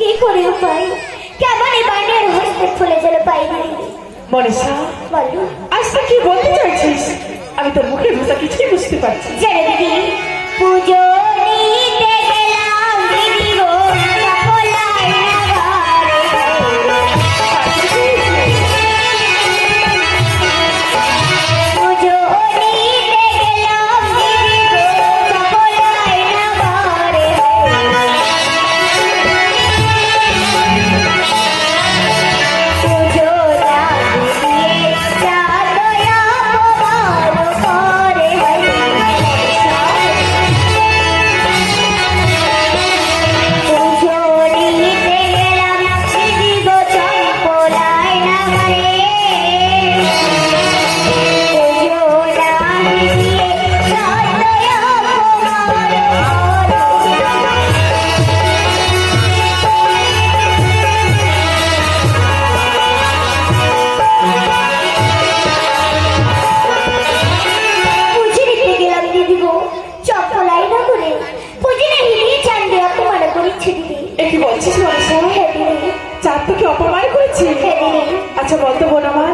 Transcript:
কি করে উপায় কেমন এই বানের হস্তে ফুলে যেন পাই দিদি। মনীষা, বলো আজ তুই কি বলতে চাইছিস? আমি তোর মুখের ভাষা কিছুই বুঝতে পারছি না। জানো দিদি, পুজো নিতে গেলাম দিদি গো সকলাই নাগারে। পুজো নিতে গেলাম দিদি গো সকলাই নাগারে। পুজো লাগিয়ে চাঁদয়া পবারো করে। পুজো নিতে গেলাম দিদি গো চম্পলাই নাগারে। পুজো লাগিয়ে চাঁদয়া পবারো পুজো দিতে গেলাম দিদি গো চম্পলাই নাগারে। পুজো হিলিয়ে চাঁদে অপমান করেছে দিদি। এ কি বলছিস মনীষা? হ্যাঁ দিদি, চাঁদ তোকে অপমান করেছে? হ্যাঁ দিদি। আচ্ছা বলতো বোন আমার,